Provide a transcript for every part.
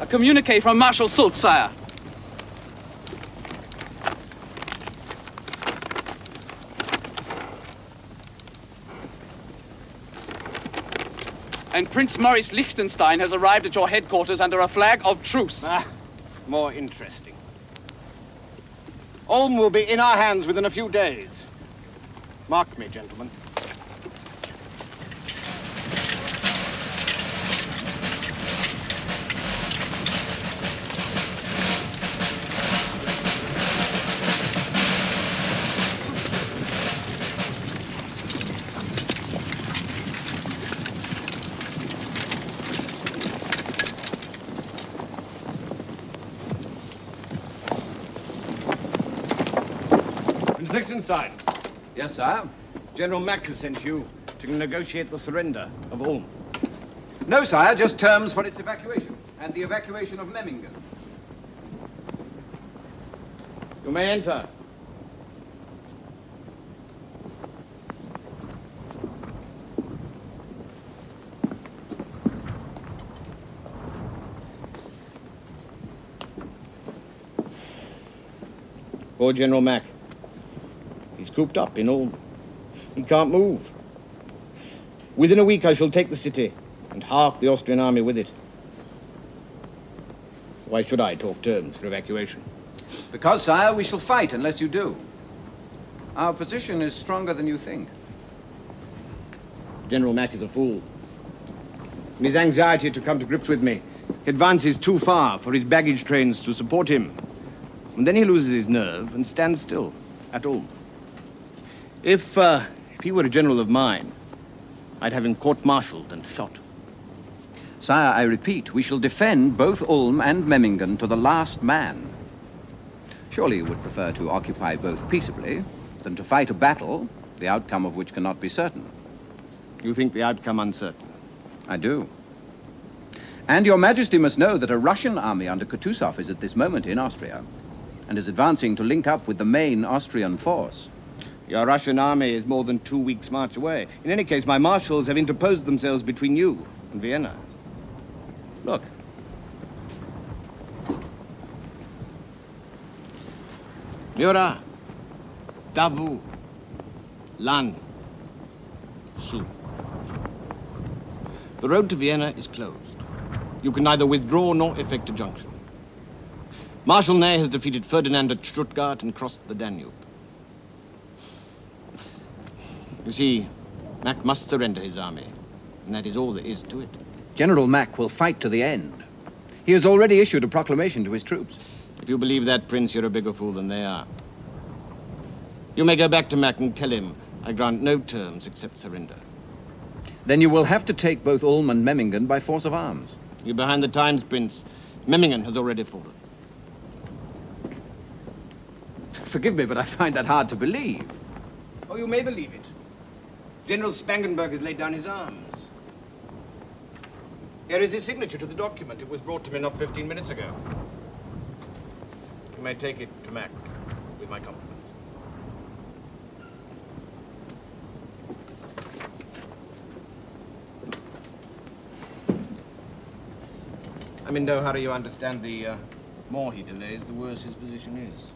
A communique from Marshal Soult, sire. And Prince Maurice Liechtenstein has arrived at your headquarters under a flag of truce. Ah, more interesting. Ulm will be in our hands within a few days. Mark me, gentlemen. Liechtenstein. Yes, sire? General Mack has sent you to negotiate the surrender of Ulm. No, sire, just terms for its evacuation and the evacuation of Memmingen. You may enter. Poor General Mack. He's cooped up in Ulm. He can't move. Within a week I shall take the city, and half the Austrian army with it. Why should I talk terms for evacuation? Because, sire, we shall fight unless you do. Our position is stronger than you think. General Mack is a fool. In his anxiety to come to grips with me, he advances too far for his baggage trains to support him. And then he loses his nerve and stands still at Ulm. If he were a general of mine, I'd have him court-martialed and shot. Sire, I repeat, we shall defend both Ulm and Memmingen to the last man. Surely you would prefer to occupy both peaceably than to fight a battle, the outcome of which cannot be certain. You think the outcome uncertain? I do. And your Majesty must know that a Russian army under Kutuzov is at this moment in Austria and is advancing to link up with the main Austrian force. Your Russian army is more than 2 weeks' march away. In any case, my marshals have interposed themselves between you and Vienna. Look. Murat, Davout, Lannes, Soult. The road to Vienna is closed. You can neither withdraw nor effect a junction. Marshal Ney has defeated Ferdinand at Stuttgart and crossed the Danube. You see, Mack must surrender his army, and that is all there is to it. General Mack will fight to the end. He has already issued a proclamation to his troops. If you believe that, Prince, you're a bigger fool than they are. You may go back to Mack and tell him I grant no terms except surrender. Then you will have to take both Ulm and Memmingen by force of arms. You're behind the times, Prince. Memmingen has already fallen. Forgive me, but I find that hard to believe. Oh, you may believe it. General Spangenberg has laid down his arms. Here is his signature to the document. It was brought to me not 15 minutes ago. You may take it to Mack with my compliments. I'm in no hurry, you understand. The more he delays, the worse his position is.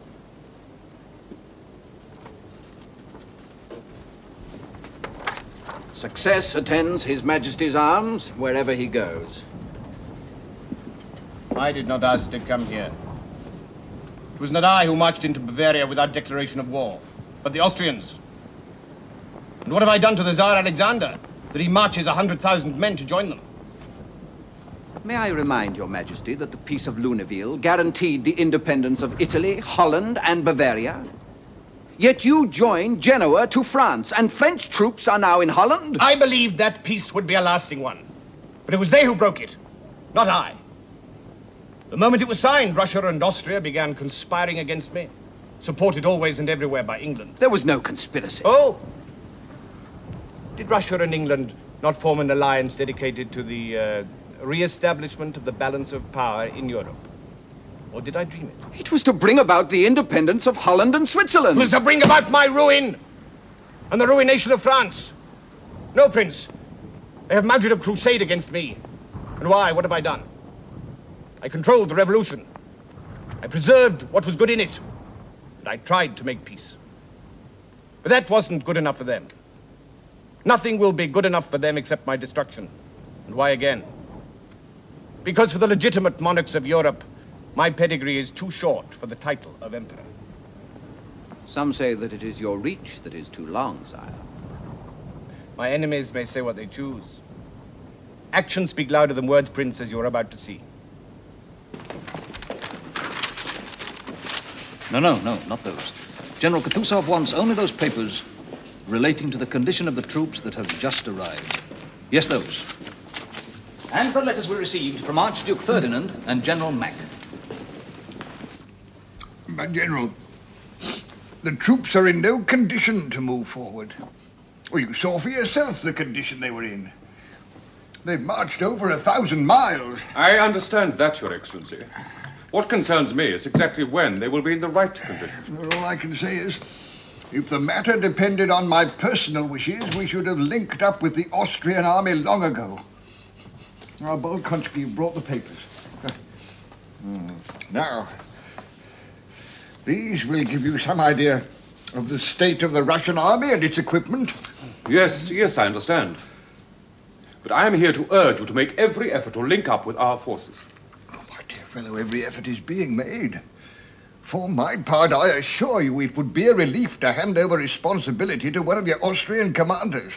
Success attends His Majesty's arms wherever he goes. I did not ask to come here. It was not I who marched into Bavaria without declaration of war, but the Austrians. And what have I done to the Tsar Alexander, that he marches 100,000 men to join them? May I remind your Majesty that the Peace of Luneville guaranteed the independence of Italy, Holland, and Bavaria? Yet you joined Genoa to France, and French troops are now in Holland? I believed that peace would be a lasting one. But it was they who broke it, not I. The moment it was signed, Russia and Austria began conspiring against me, supported always and everywhere by England. There was no conspiracy. Oh! Did Russia and England not form an alliance dedicated to the re-establishment of the balance of power in Europe? Or did I dream it? It was to bring about the independence of Holland and Switzerland. It was to bring about my ruin and the ruination of France. No, Prince. They have mounted a crusade against me. And why? What have I done? I controlled the revolution. I preserved what was good in it. And I tried to make peace. But that wasn't good enough for them. Nothing will be good enough for them except my destruction. And why again? Because for the legitimate monarchs of Europe, my pedigree is too short for the title of emperor. Some say that it is your reach that is too long, sire. My enemies may say what they choose. Actions speak louder than words, Prince, as you're about to see. No, not those. General Kutuzov wants only those papers relating to the condition of the troops that have just arrived. Yes, those. And the letters we received from Archduke Ferdinand and General Mack. But, General, the troops are in no condition to move forward. Well, you saw for yourself the condition they were in. They've marched over 1,000 miles. I understand that, Your Excellency. What concerns me is exactly when they will be in the right condition. Well, all I can say is, if the matter depended on my personal wishes, we should have linked up with the Austrian army long ago. Now, Bolkonsky brought the papers. Now, these will give you some idea of the state of the Russian army and its equipment. Yes, I understand. But I am here to urge you to make every effort to link up with our forces. Oh, my dear fellow, every effort is being made. For my part, I assure you it would be a relief to hand over responsibility to one of your Austrian commanders.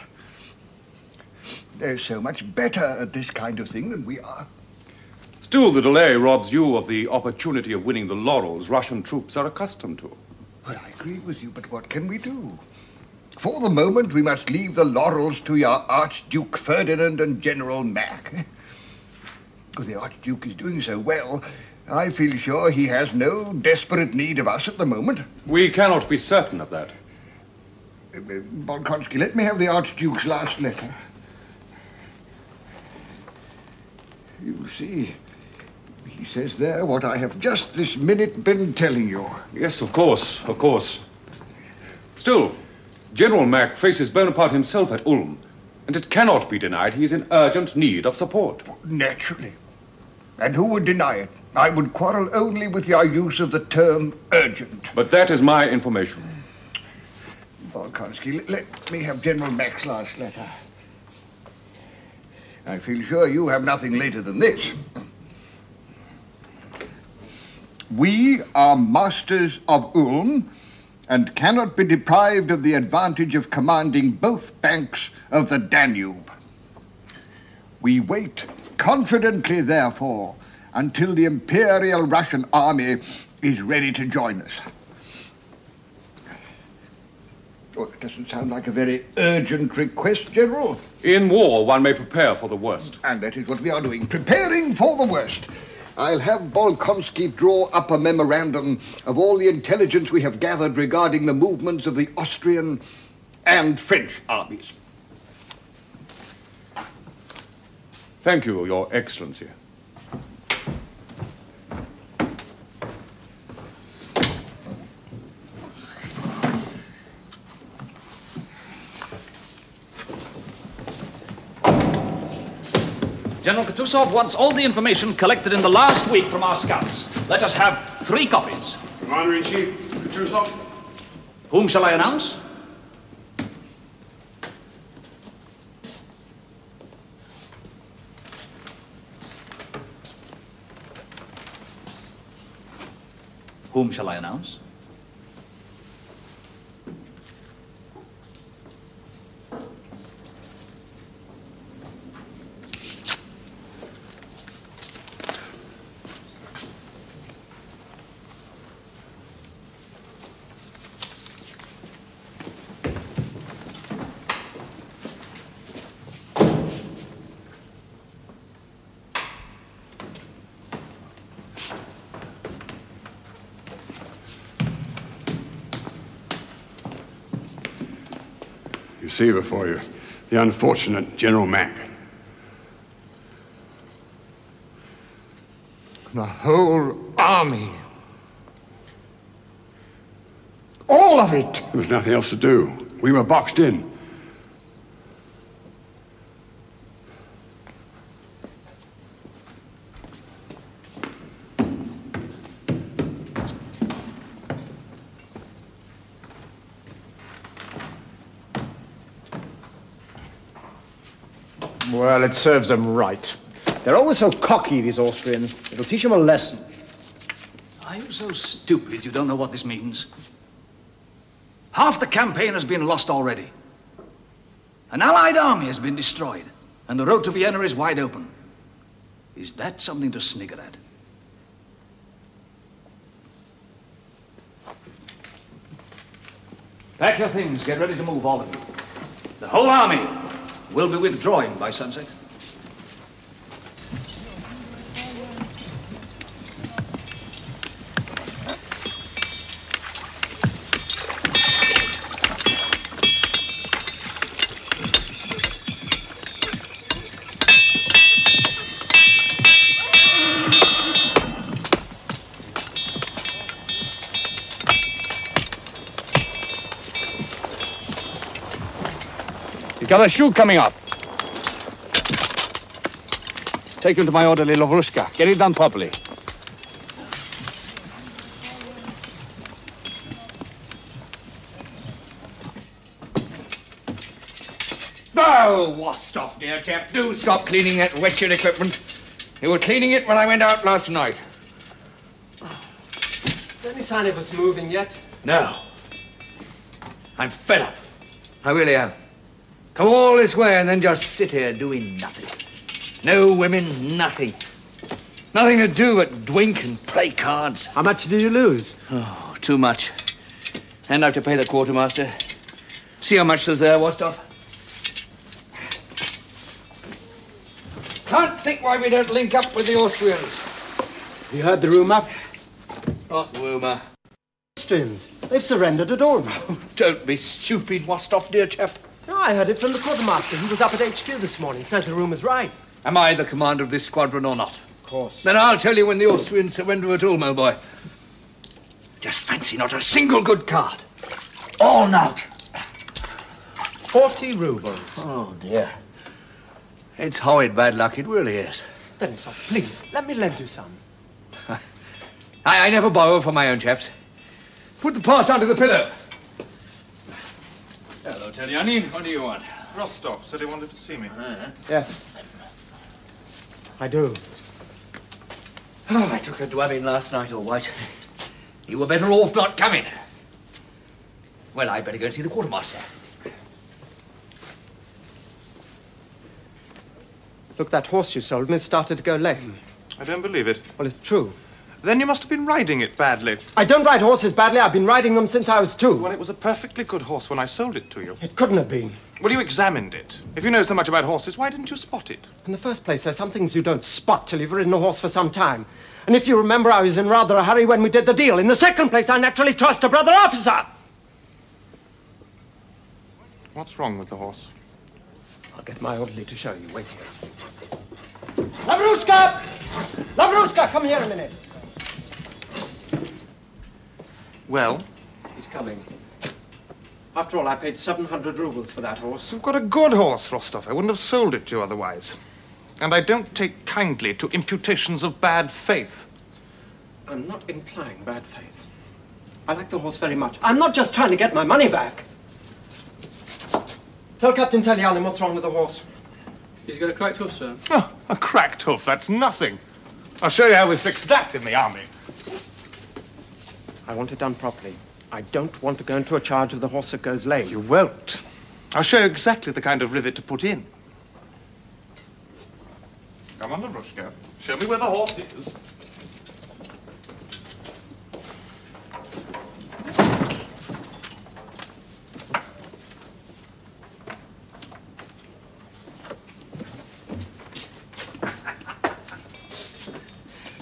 They're so much better at this kind of thing than we are. Still, the delay robs you of the opportunity of winning the laurels Russian troops are accustomed to. Well, I agree with you, but what can we do? For the moment, we must leave the laurels to your Archduke Ferdinand and General Mack. Because the Archduke is doing so well, I feel sure he has no desperate need of us at the moment. We cannot be certain of that. Bolkonsky, let me have the Archduke's last letter. You see, he says there what I have just this minute been telling you. Yes, of course. Still, General Mack faces Bonaparte himself at Ulm, and it cannot be denied he is in urgent need of support. Naturally. And who would deny it? I would quarrel only with your use of the term urgent. But that is my information. Bolkonsky, let me have General Mack's last letter. I feel sure you have nothing later than this. We are masters of Ulm and cannot be deprived of the advantage of commanding both banks of the Danube. We wait confidently, therefore, until the Imperial Russian army is ready to join us. Oh, that doesn't sound like a very urgent request, General. In war, one may prepare for the worst. And that is what we are doing, preparing for the worst. I'll have Bolkonsky draw up a memorandum of all the intelligence we have gathered regarding the movements of the Austrian and French armies. Thank you, Your Excellency. General Kutuzov wants all the information collected in the last week from our scouts. Let us have 3 copies. Commander-in-Chief, Kutuzov. Whom shall I announce? Whom shall I announce? You see before you the unfortunate General Mack. The whole army. All of it. There was nothing else to do. We were boxed in. Well, it serves them right. They're always so cocky, these Austrians. It'll teach them a lesson. Are you so stupid you don't know what this means? Half the campaign has been lost already. An Allied army has been destroyed, and the road to Vienna is wide open. Is that something to snigger at? Pack your things, get ready to move, all of you. The whole army will be withdrawing by sunset. He's got a shoe coming up. Take him to my orderly Lavrushka. Get it done properly. Oh, Wostov, dear chap, do stop cleaning that wretched equipment. You were cleaning it when I went out last night. Is there any sign of us moving yet? No. I'm fed up. I really am. Come all this way and then just sit here doing nothing. No women, nothing. Nothing to do but drink and play cards. How much do you lose? Oh, too much. And I have to pay the quartermaster. See how much there's there, Wostov? Can't think why we don't link up with the Austrians. You heard the rumour? What rumour? Austrians. They've surrendered at Ulm. Oh, don't be stupid, Wostov, dear chap. No, I heard it from the quartermaster. He was up at HQ this morning. Says the rumour's right. Am I the commander of this squadron or not? Of course. Then I'll tell you when the Austrians surrender at Ulm, old boy. Just fancy not a single good card. All not. 40 rubles. Oh, dear. It's horrid bad luck, it really is. Denisov, please, let me lend you some. I never borrow from my own chaps. Put the pass under the pillow. Hello, Telyanin. What do you want? Rostov said he wanted to see me. Yes. I do. Oh, I took a drubbing last night, all right. You were better off not coming. Well, I'd better go and see the quartermaster. Look, that horse you sold me started to go lame. I don't believe it. Well, it's true. Then you must have been riding it badly. I don't ride horses badly. I've been riding them since I was 2. Well, it was a perfectly good horse when I sold it to you. It couldn't have been. Well, you examined it. If you know so much about horses, why didn't you spot it? In the first place, there's some things you don't spot till you've ridden a horse for some time. And if you remember, I was in rather a hurry when we did the deal. In the second place, I naturally trust a brother officer. What's wrong with the horse? I'll get my orderly to show you. Wait here. Lavrushka! Lavrushka, come here a minute. Well? He's coming. After all, I paid 700 rubles for that horse. You've got a good horse, Rostov. I wouldn't have sold it to you otherwise. And I don't take kindly to imputations of bad faith. I'm not implying bad faith. I like the horse very much. I'm not just trying to get my money back. Tell Captain Telyanin what's wrong with the horse. He's got a cracked hoof, sir. Oh, a cracked hoof, that's nothing. I'll show you how we fix that in the army. I want it done properly. I don't want to go into a charge of the horse that goes lame. You won't. I'll show you exactly the kind of rivet to put in. Come on, Lavrushka. Show me where the horse is.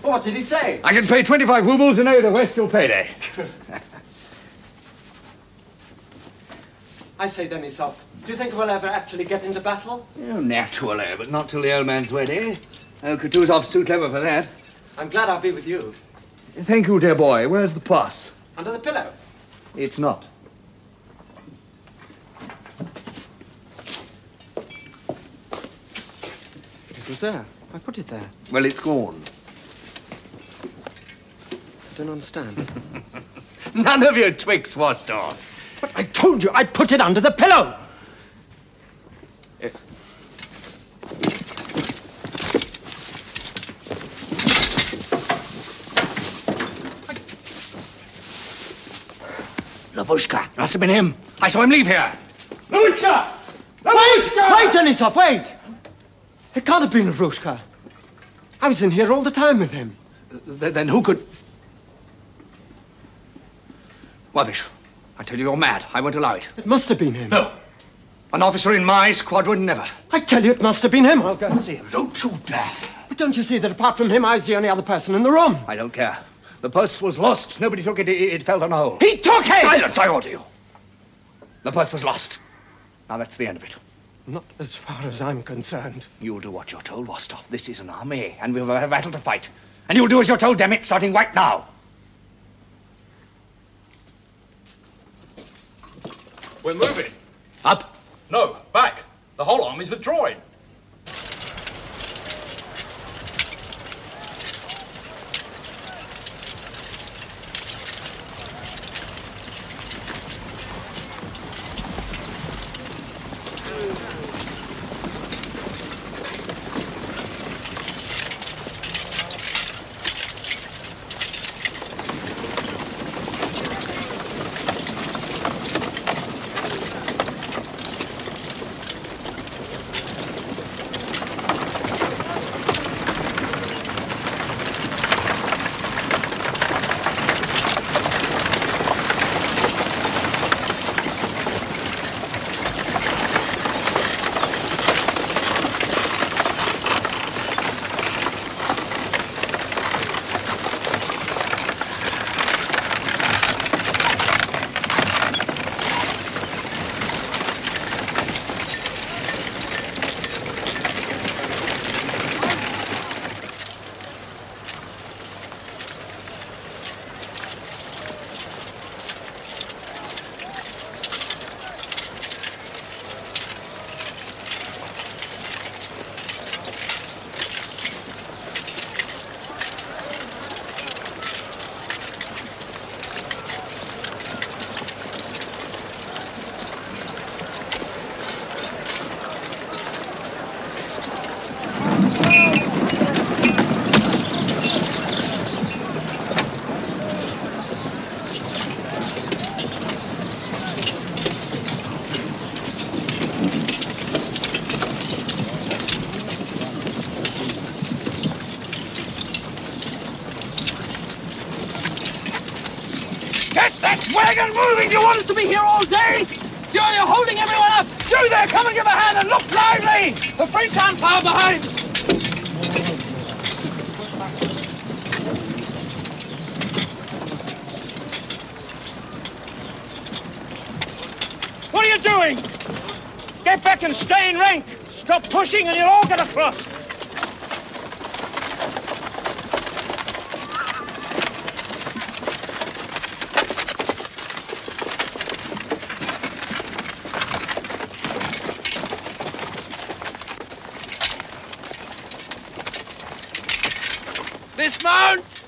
What did he say? I can pay 25 rubles and owe the rest till payday. I say, Denisov, do you think we'll ever actually get into battle? Oh, naturally, but not till the old man's ready. Oh, Kutuzov's too clever for that. I'm glad I'll be with you. Thank you, dear boy. Where's the pass? Under the pillow. It's not. It was there. I put it there. Well, it's gone. I don't understand. None of your tricks, Vostok. But I told you I'd put it under the pillow! Lavushka. Must have been him. I saw him leave here. Lavushka! Lavushka! Wait, Denisov, wait! It can't have been Lavushka. I was in here all the time with him. Then who could... Rubbish. I tell you, you're mad. I won't allow it. It must have been him. No. An officer in my squad would never. I tell you, it must have been him. I'll go and see him. Don't you dare. But don't you see that apart from him, I was the only other person in the room? I don't care. The purse was lost. Nobody took it. It fell down a hole. He took it! Silence, I order you. The purse was lost. Now that's the end of it. Not as far as I'm concerned. You'll do what you're told, Wostov. This is an army, and we've a battle to fight. And you'll do as you're told, damn it, starting right now. We're moving. Up. No, back. The whole army's withdrawing. Wagon moving! Do you want us to be here all day? You're holding everyone up! You there, come and give a hand and look lively! The French aren't far behind! What are you doing? Get back and stay in rank! Stop pushing and you'll all get across! Dismount!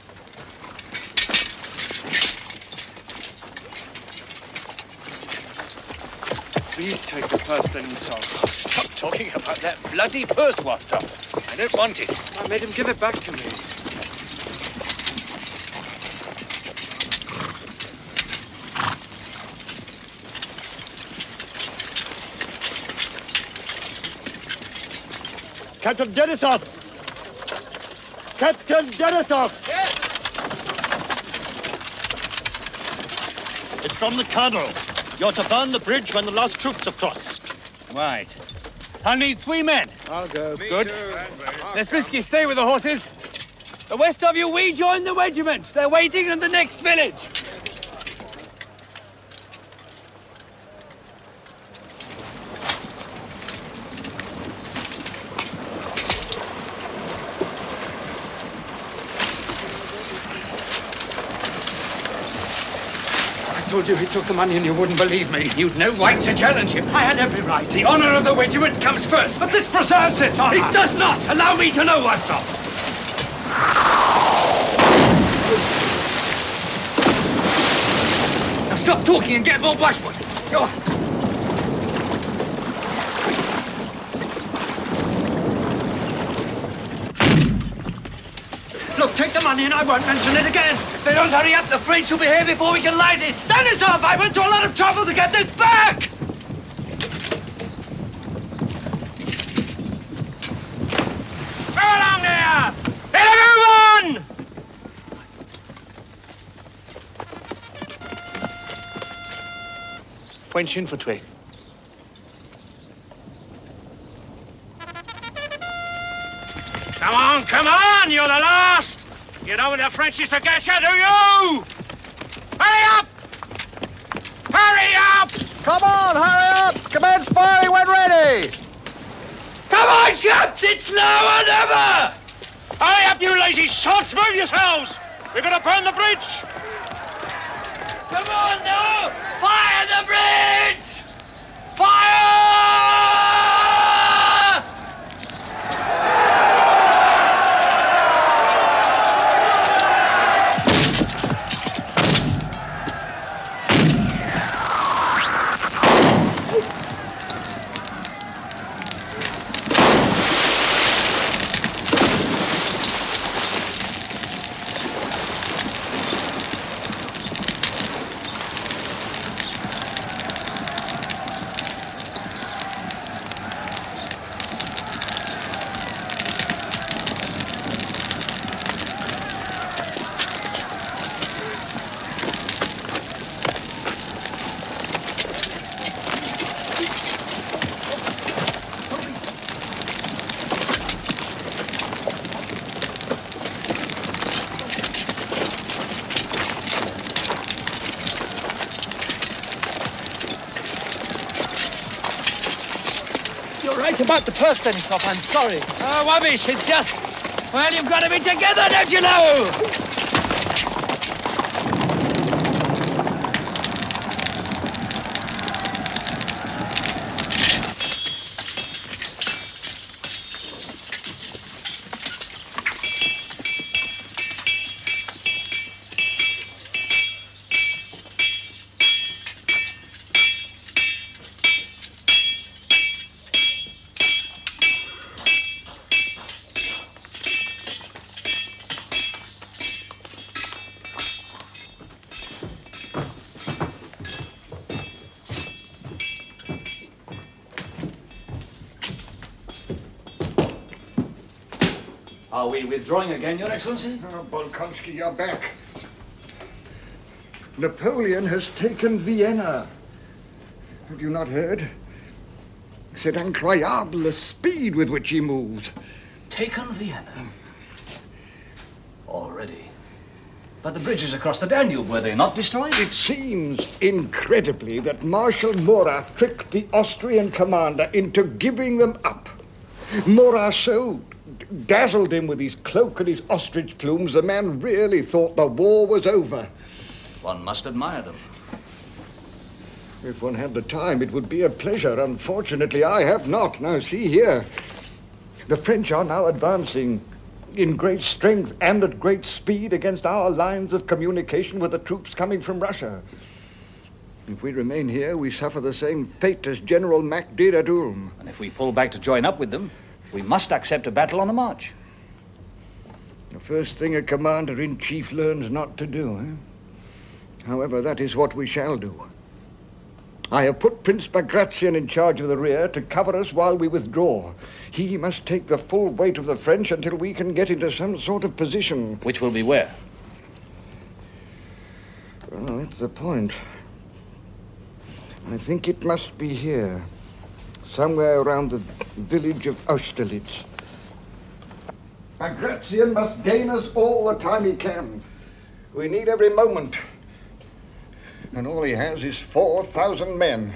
Please take the purse, Denisov. Oh, stop talking about that bloody purse, Wostov. I don't want it. I made him give it back to me. Captain Denisov! Captain Denisov! Yes? It's from the Colonel. You're to burn the bridge when the last troops have crossed. Right. I'll need 3 men. I'll go. Good. Lesbisky, stay with the horses. The rest of you, we join the regiment. They're waiting in the next village. I told you he took the money and you wouldn't believe me. You'd no right to challenge him. I had every right. The honor of the regiment comes first. But this preserves its honor. It does not. Allow me to know, Wostov. Now stop talking and get more brushwood. Go on. Look, I'll take the money and I won't mention it again. If they don't hurry up, the French will be here before we can light it. Denisov, I went to a lot of trouble to get this back! Go along there! Better move on! French infantry. Come on, you're the last! You don't want the Frenchies to get you, do you? Hurry up! Hurry up! Come on, hurry up! Commence firing when ready! Come on, chaps! It's now or never! Hurry up, you lazy sots! Move yourselves! We're going to burn the bridge! Come on, now! Fire the bridge! Fire! About the purse, Denisov, I'm sorry. Oh, rubbish. It's just... Well, you've got to be together, don't you know? Are we withdrawing again, Your Excellency? Oh, Bolkonsky, you're back. Napoleon has taken Vienna. Have you not heard? C'est incroyable, the speed with which he moves. Taken Vienna? Already? But the bridges across the Danube, were they not destroyed? It seems incredibly that Marshal Murat tricked the Austrian commander into giving them up. Murat so dazzled him with his cloak and his ostrich plumes, the man really thought the war was over. One must admire them. If one had the time, it would be a pleasure. Unfortunately, I have not. Now, see here. The French are now advancing in great strength and at great speed against our lines of communication with the troops coming from Russia. If we remain here, we suffer the same fate as General Mack did at Ulm. And if we pull back to join up with them, we must accept a battle on the march. The first thing a commander-in-chief learns not to do, eh? However, that is what we shall do. I have put Prince Bagration in charge of the rear to cover us while we withdraw. He must take the full weight of the French until we can get into some sort of position. Which will be where? Well, that's the point. I think it must be here. Somewhere around the village of Austerlitz. Bagration must gain us all the time he can. We need every moment. And all he has is 4,000 men.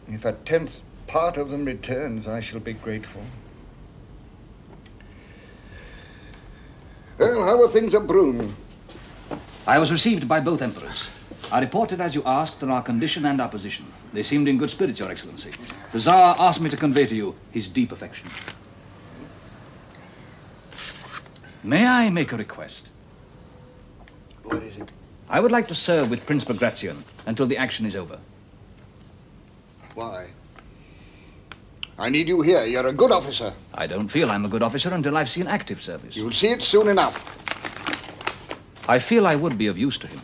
If a 10th part of them returns, I shall be grateful. Well, how are things at Brünn? I was received by both emperors. I reported as you asked on our condition and our position. They seemed in good spirits, Your Excellency. The Tsar asked me to convey to you his deep affection. May I make a request? What is it? I would like to serve with Prince Bagration until the action is over. Why? I need you here. You're a good officer. I don't feel I'm a good officer until I've seen active service. You'll see it soon enough. I feel I would be of use to him.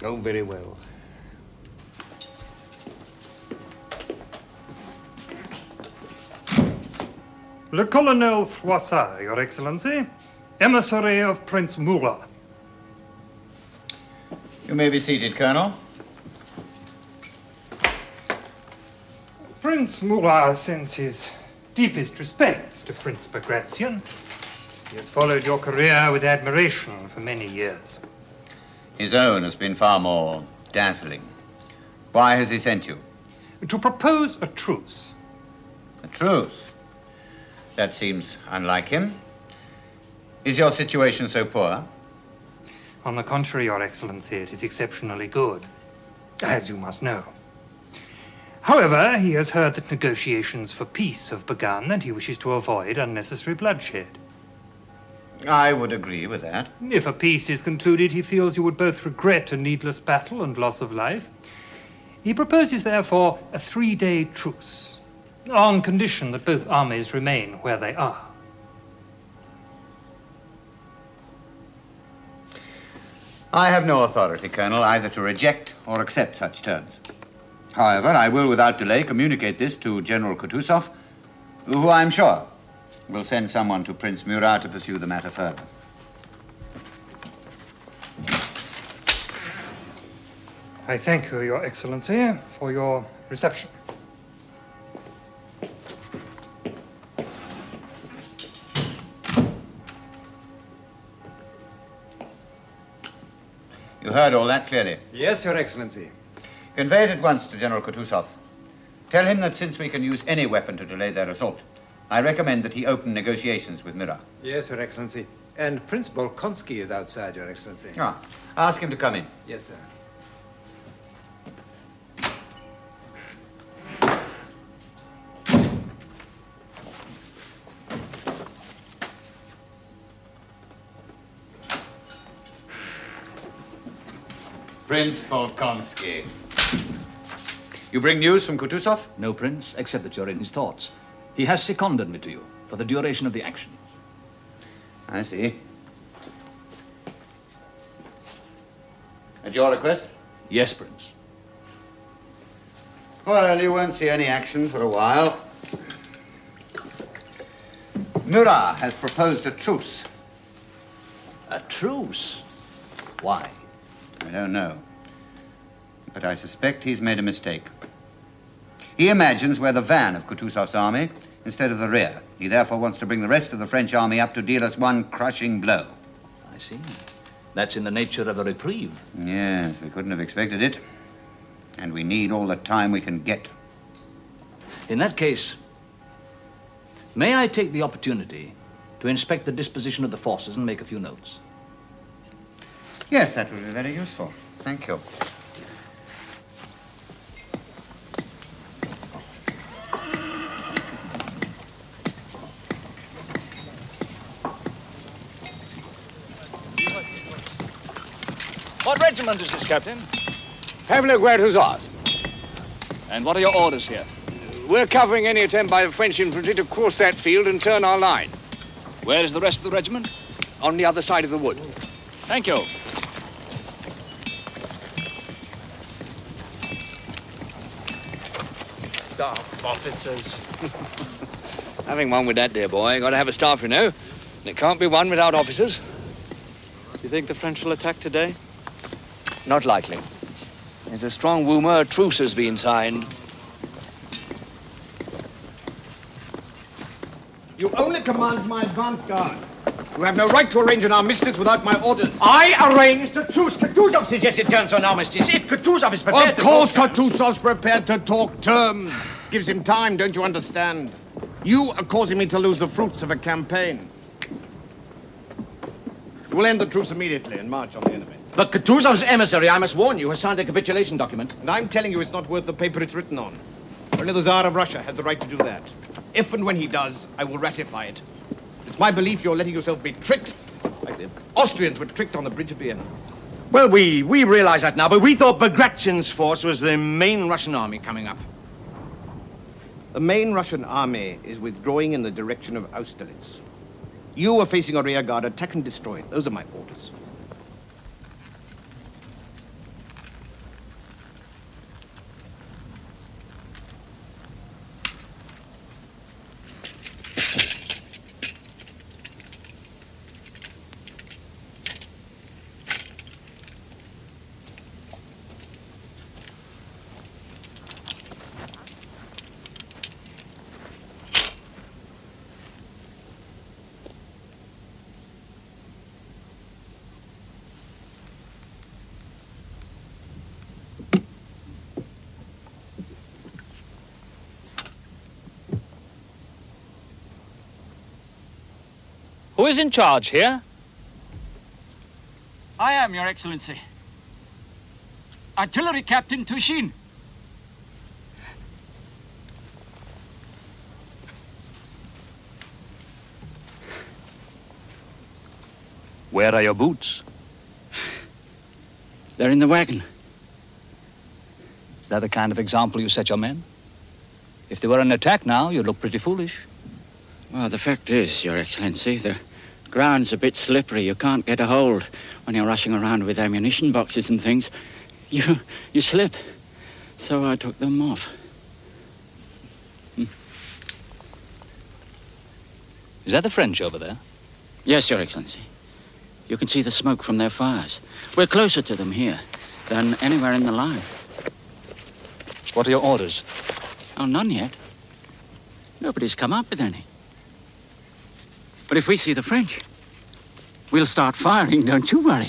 Oh, very well. Le Colonel Froissart, Your Excellency, emissary of Prince Murat. You may be seated, Colonel. Prince Murat sends his deepest respects to Prince Bagration. He has followed your career with admiration for many years. His own has been far more dazzling. Why has he sent you? To propose a truce. A truce? That seems unlike him. Is your situation so poor? On the contrary, Your Excellency, it is exceptionally good, as you must know. However, he has heard that negotiations for peace have begun, and he wishes to avoid unnecessary bloodshed. I would agree with that. If a peace is concluded, he feels you would both regret a needless battle and loss of life. He proposes, therefore, a 3-day truce, on condition that both armies remain where they are. I have no authority, Colonel, either to reject or accept such terms. However, I will without delay communicate this to General Kutuzov, who I'm sure will send someone to Prince Murat to pursue the matter further. I thank you, Your Excellency, for your reception. You heard all that clearly? Yes, Your Excellency. Convey it at once to General Kutuzov. Tell him that since we can use any weapon to delay their assault, I recommend that he open negotiations with Murat. Yes, Your Excellency. And Prince Bolkonsky is outside, Your Excellency. Ah, ask him to come in. Yes, sir. Prince Bolkonsky. You bring news from Kutuzov? No, Prince, except that you're in his thoughts. He has seconded me to you for the duration of the action. I see. At your request? Yes, Prince. Well, you won't see any action for a while. Murat has proposed a truce. A truce? Why? I don't know. But I suspect he's made a mistake. He imagines we're the van of Kutuzov's army instead of the rear. He therefore wants to bring the rest of the French army up to deal us one crushing blow. I see. That's in the nature of a reprieve. Yes, we couldn't have expected it. And we need all the time we can get. In that case, may I take the opportunity to inspect the disposition of the forces and make a few notes? Yes, that would be very useful. Thank you. What regiment is this, Captain? Pablo Guard Hussars. And what are your orders here? We're covering any attempt by the French infantry to cross that field and turn our line. Where is the rest of the regiment? On the other side of the wood. Thank you. Staff officers. Having one with that, dear boy. Got to have a staff, you know. And it can't be one without officers. You think the French will attack today? Not likely. There's a strong rumour a truce has been signed. You only command my advance guard. You have no right to arrange an armistice without my orders. I arranged a truce. Kutuzov suggested terms on armistice. If Kutuzov is prepared to... Of course Kutuzov's prepared to talk terms. Gives him time, don't you understand? You are causing me to lose the fruits of a campaign. We'll end the truce immediately and march on the enemy. But Kutuzov's emissary, I must warn you, has signed a capitulation document. And I'm telling you it's not worth the paper it's written on. Only the Tsar of Russia has the right to do that. If and when he does, I will ratify it. It's my belief you're letting yourself be tricked Like the Austrians were tricked on the bridge of Vienna. Well, we realize that now, but we thought Bagration's force was the main Russian army coming up. The main Russian army is withdrawing in the direction of Austerlitz. You are facing a rear guard. Attack and destroy it. Those are my orders. Who is in charge here? I am, Your Excellency. Artillery Captain Tushin. Where are your boots? They're in the wagon. Is that the kind of example you set your men? If they were an attack now, you'd look pretty foolish. Well, the fact is, Your Excellency, the ground's a bit slippery. You can't get a hold when you're rushing around with ammunition boxes and things. You slip. So I took them off. Is that the French over there? Yes, Your Excellency. You can see the smoke from their fires. We're closer to them here than anywhere in the line. What are your orders? Oh, none yet. Nobody's come up with any. But if we see the French, we'll start firing, don't you worry.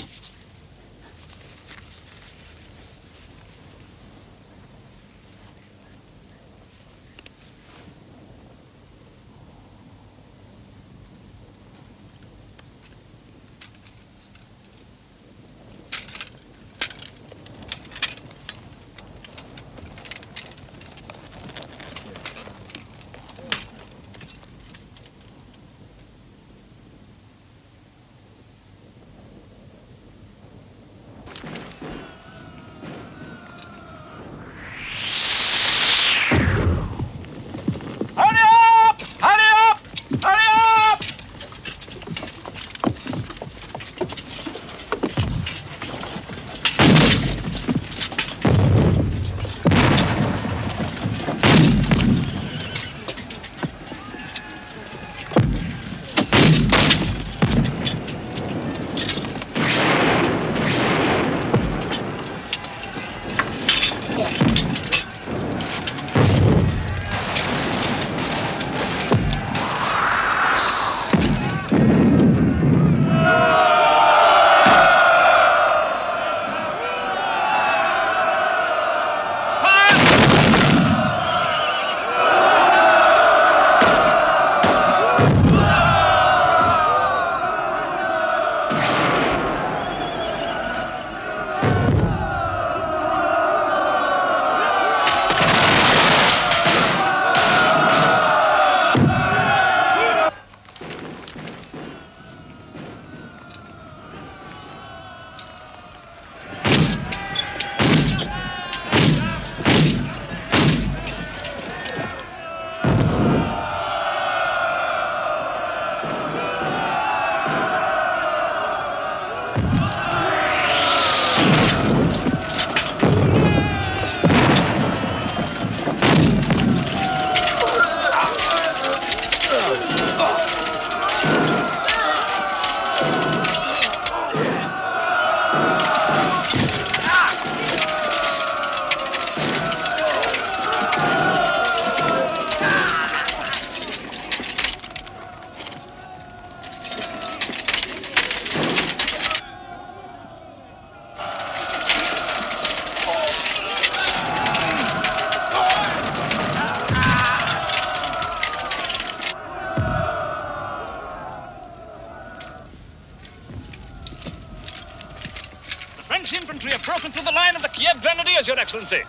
infantry have broken through the line of the Kiev Grenadiers, Your Excellency.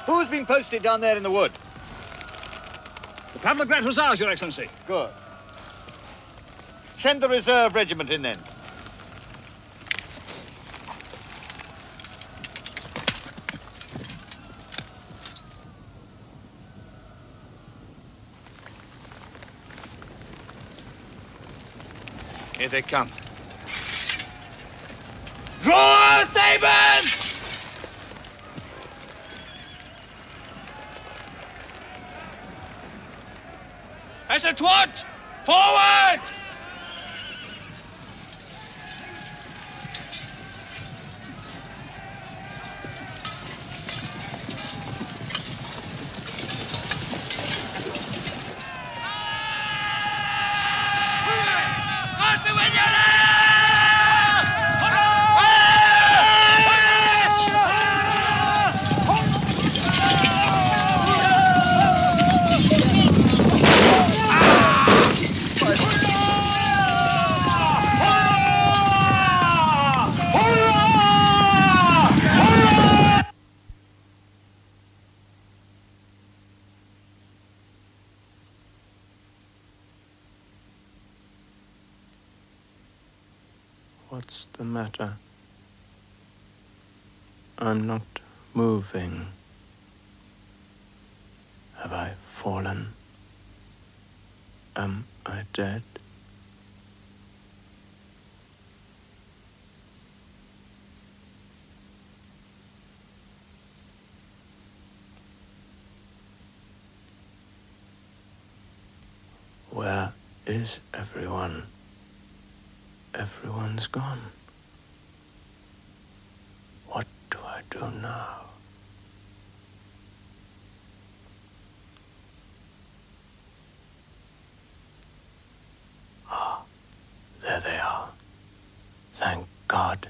Who's been posted down there in the wood? The Pavlograd Hussars, Your Excellency. Good. send the reserve regiment in then. Here they come. Draw, sabers! As at what? Forward! What's the matter? I'm not moving. Have I fallen? Am I dead? Where is everyone? Everyone's gone. What do I do now? Ah, there they are. Thank God.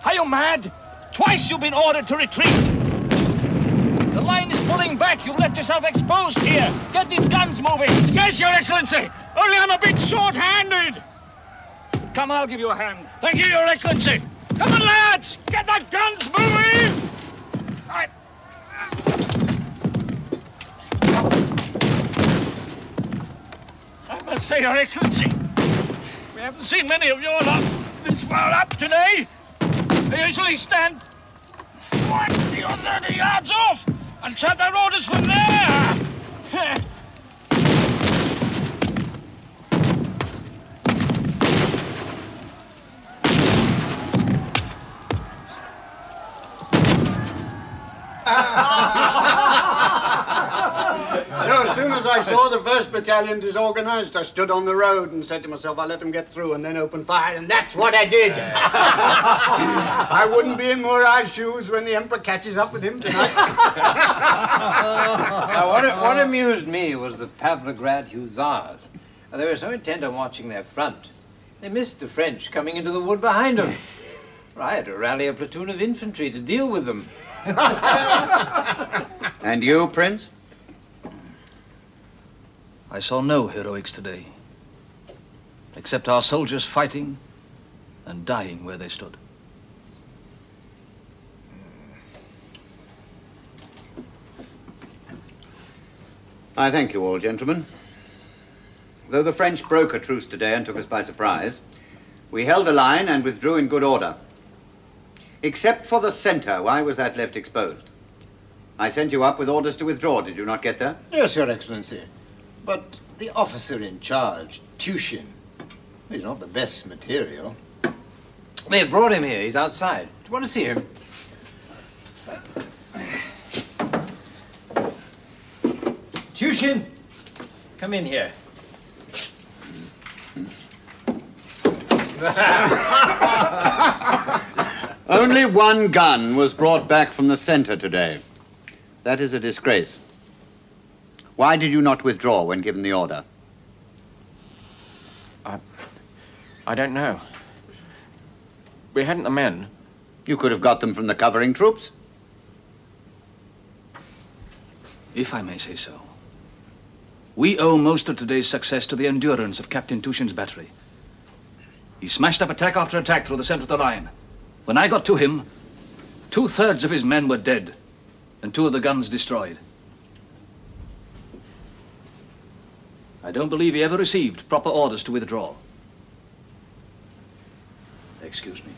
Are you mad? Twice you've been ordered to retreat. The line is pulling back. You've left yourself exposed here. Get these guns moving. Yes, Your Excellency. Only I'm a bit short-handed. Come, I'll give you a hand. Thank you, Your Excellency. Come on, lads. Get the guns moving. I must say, Your Excellency, we haven't seen many of your lot this far up today. They usually stand 20 or 30 yards off and shout their orders from there. So as soon as I saw the 1st Battalion disorganized, I stood on the road and said to myself, I'll let them get through and then open fire, and that's what I did. I wouldn't be in Murat's shoes when the Emperor catches up with him tonight. Now, what amused me was the Pavlograd Hussars. They were so intent on watching their front, they missed the French coming into the wood behind them. I had to rally a platoon of infantry to deal with them. And you, Prince? I saw no heroics today, except our soldiers fighting and dying where they stood. I thank you all, gentlemen. Though the French broke a truce today and took us by surprise, we held the line and withdrew in good order. Except for the center, why was that left exposed? I sent you up with orders to withdraw. Did you not get there? Yes, Your Excellency. But the officer in charge, Tushin, he's not the best material. They brought him here. He's outside. Do you want to see him? Tushin, come in here. Only one gun was brought back from the center today. That is a disgrace. Why did you not withdraw when given the order? I don't know. We hadn't the men. You could have got them from the covering troops. If I may say so. We owe most of today's success to the endurance of Captain Tushin's battery. He smashed up attack after attack through the center of the line. When I got to him, 2/3 of his men were dead, and 2 of the guns destroyed. I don't believe he ever received proper orders to withdraw. Excuse me.